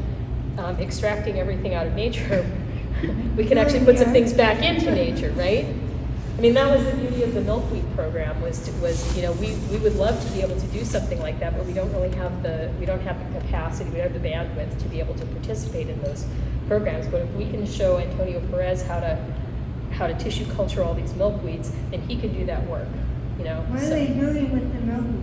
extracting everything out of nature, we can actually put some things back into nature, right? I mean, that was the beauty of the milkweed program was we would love to be able to do something like that, but we don't have the capacity, we don't have the bandwidth to be able to participate in those programs. But if we can show Antonio Perez how to tissue culture all these milkweeds, then he can do that work, What are they doing with the milkweed?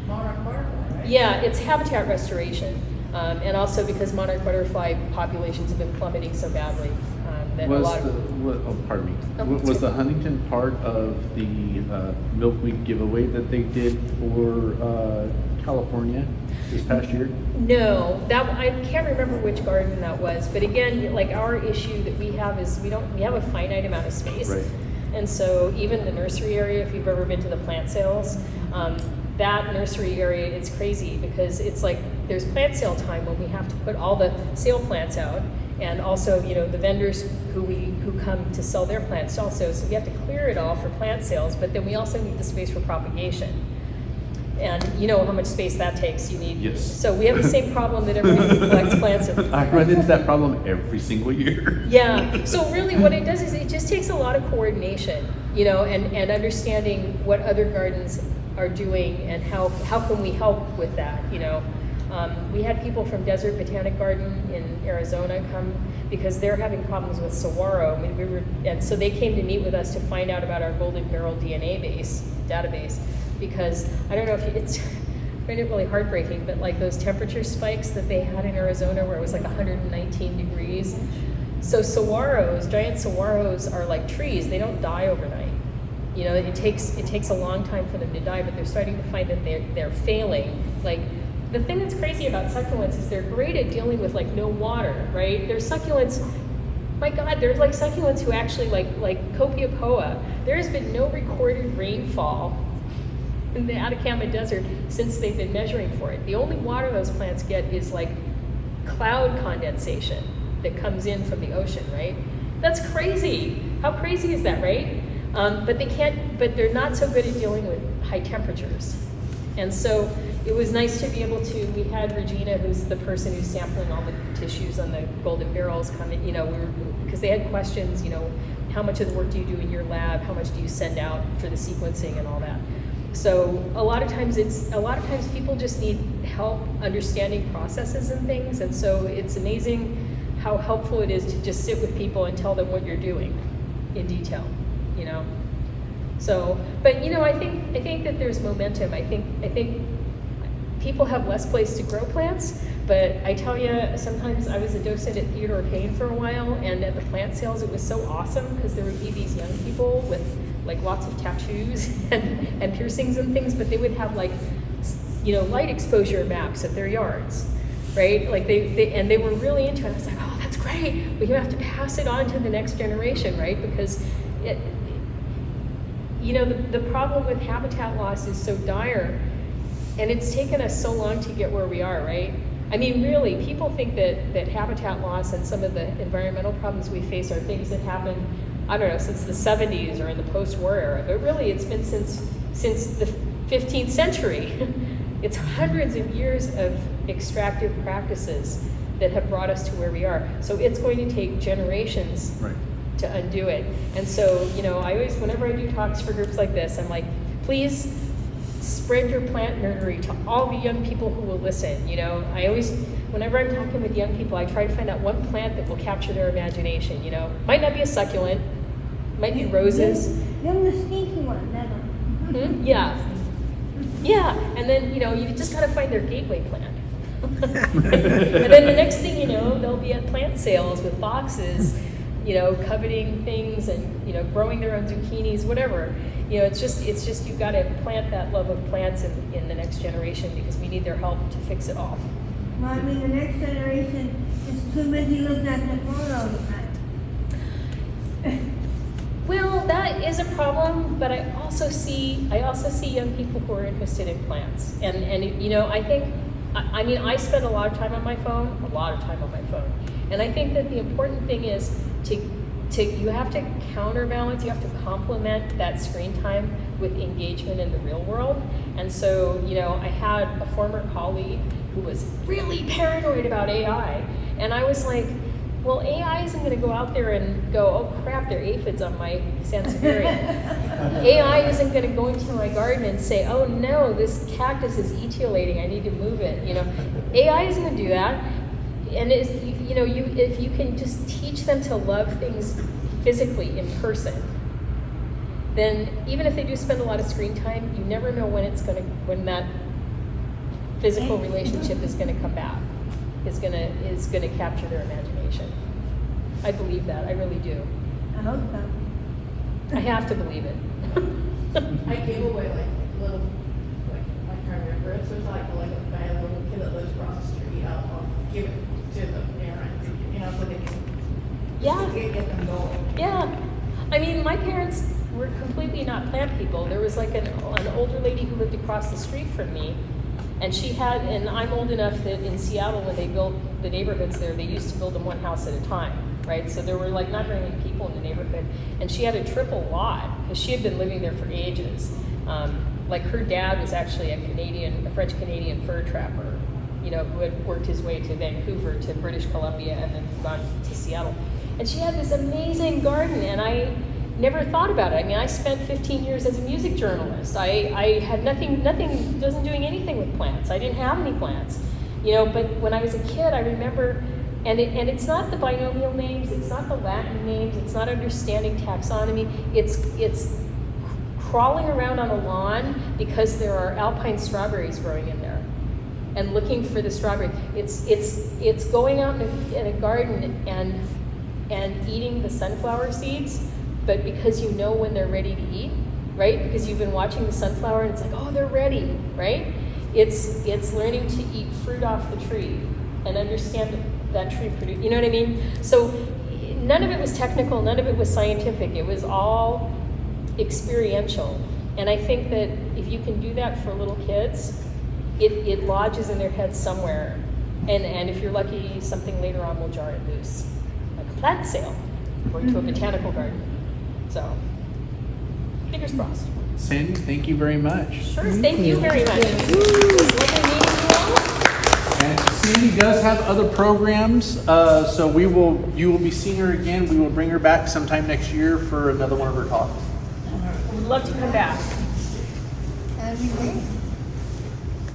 Monarch butterfly, right? Yeah, it's habitat restoration, and also because monarch butterfly populations have been plummeting so badly. That a lot of, pardon me. Oh, Was the Huntington part of the milkweed giveaway that they did for California this past year? No, I can't remember which garden that was. But again, like our issue that we have is we have a finite amount of space, Right. And so even the nursery area, if you've ever been to the plant sales, that nursery area, it's crazy because it's like there's plant sale time when we have to put all the sale plants out. And also, the vendors who come to sell their plants also. So we have to clear it all for plant sales, but then we also need the space for propagation. And you know how much space that takes. You need. Yes. So we have the same problem that everybody who collects plants. I run into that problem every single year. Yeah. So really, what it does is it just takes a lot of coordination, and understanding what other gardens are doing and how can we help with that, We had people from Desert Botanic Garden in Arizona come because they're having problems with saguaro. I mean, and so they came to meet with us to find out about our golden barrel DNA database. Because I don't know if find it really heartbreaking, but like those temperature spikes that they had in Arizona where it was like 119 degrees. So saguaros, giant saguaros are like trees. They don't die overnight. You know, it takes a long time for them to die, but they're starting to find that they're failing. Like, the thing that's crazy about succulents is they're great at dealing with like no water, right? There's succulents, my God, there's like succulents who actually like Copiapoa. There has been no recorded rainfall in the Atacama Desert since they've been measuring for it. The only water those plants get is like cloud condensation that comes in from the ocean, right? That's crazy. How crazy is that, right? But they're not so good at dealing with high temperatures. And so it was nice to be able to, we had Regina, who's the person who's sampling all the tissues on the golden barrels, come in, you know, because they had questions, you know, how much of the work do you do in your lab? How much do you send out for the sequencing and all that? So a lot of times people just need help understanding processes and things. And so it's amazing how helpful it is to just sit with people and tell them what you're doing in detail, you know? So, but you know, I think that there's momentum. I think people have less place to grow plants, but I tell you, sometimes I was a docent at Theodore Payne for a while, and at the plant sales, it was so awesome because there would be these young people with like lots of tattoos and piercings and things, but they would have like, you know, light exposure maps of their yards, right? Like they were really into it. I was like, oh, that's great. But you have to pass it on to the next generation, right? Because you know, the problem with habitat loss is so dire, and it's taken us so long to get where we are, right? I mean, really, people think that habitat loss and some of the environmental problems we face are things that happened, I don't know, since the 70s or in the post-war era, but really it's been since the 15th century. It's hundreds of years of extractive practices that have brought us to where we are. So it's going to take generations to undo it. And so, you know, I always, whenever I do talks for groups like this, I'm like, please spread your plant nerdery to all the young people who will listen. You know, I always, whenever I'm talking with young people, I try to find out one plant that will capture their imagination, you know. Might not be a succulent, might be roses. You're the sneaky one, that one. Yeah. Yeah, and then, you know, you just gotta find their gateway plant. And then the next thing you know, they'll be at plant sales with boxes, you know, coveting things and, you know, growing their own zucchinis, whatever. You know, it's just you've got to plant that love of plants in the next generation, because we need their help to fix it all. Well, I mean, the next generation is too busy looking at the phone all the time. Well, that is a problem, but I also see young people who are interested in plants, and you know, I mean, I spend a lot of time on my phone, and I think that the important thing is you have to counterbalance, you have to complement that screen time with engagement in the real world. And so, you know, I had a former colleague who was really paranoid about AI, and I was like, well, AI isn't going to go out there and go, oh crap, there are aphids on my Sansevieria. AI isn't going to go into my garden and say, oh no, this cactus is etiolating, I need to move it. You know, AI isn't going to do that. And it's, you know, if you can just teach them to love things physically in person, then even if they do spend a lot of screen time, you never know when that physical relationship is going to come back, is going to capture their imagination. I believe that. I really do. I hope so. I have to believe it. I gave away like little, like I can't remember. It was like a little kid that lives across the street. I'll give it to the parents, you know, so they can get them going. Yeah. I mean, my parents were completely not plant people. There was like an older lady who lived across the street from me, and and I'm old enough that in Seattle, when they built the neighborhoods there, they used to build them one house at a time, right? So there were like not very many people in the neighborhood, and she had a triple lot because she had been living there for ages. Like her dad was actually a French-Canadian fur trapper, you know, who had worked his way to Vancouver, to British Columbia, and then gone to Seattle. And she had this amazing garden, and I never thought about it. I mean, I spent 15 years as a music journalist. I had wasn't doing anything with plants. I didn't have any plants, you know, but when I was a kid, I remember, and it's not the binomial names, it's not the Latin names, it's not understanding taxonomy, it's crawling around on a lawn because there are alpine strawberries growing in there. and looking for the strawberry. It's going out in a garden and eating the sunflower seeds, but because you know when they're ready to eat, right? Because you've been watching the sunflower and it's like, oh, they're ready, right? It's learning to eat fruit off the tree and understand that tree produce. You know what I mean? So none of it was technical, none of it was scientific. It was all experiential. And I think that if you can do that for little kids, it lodges in their heads somewhere. And if you're lucky, something later on will jar it loose. Like a plant sale, going to a botanical garden. So, fingers crossed. Sandy, thank you very much. Sure, thank you very much. It was lovely meeting you all. And Sandy does have other programs, so you will be seeing her again. We will bring her back sometime next year for another one of her talks. We'd love to come back. That'd be great.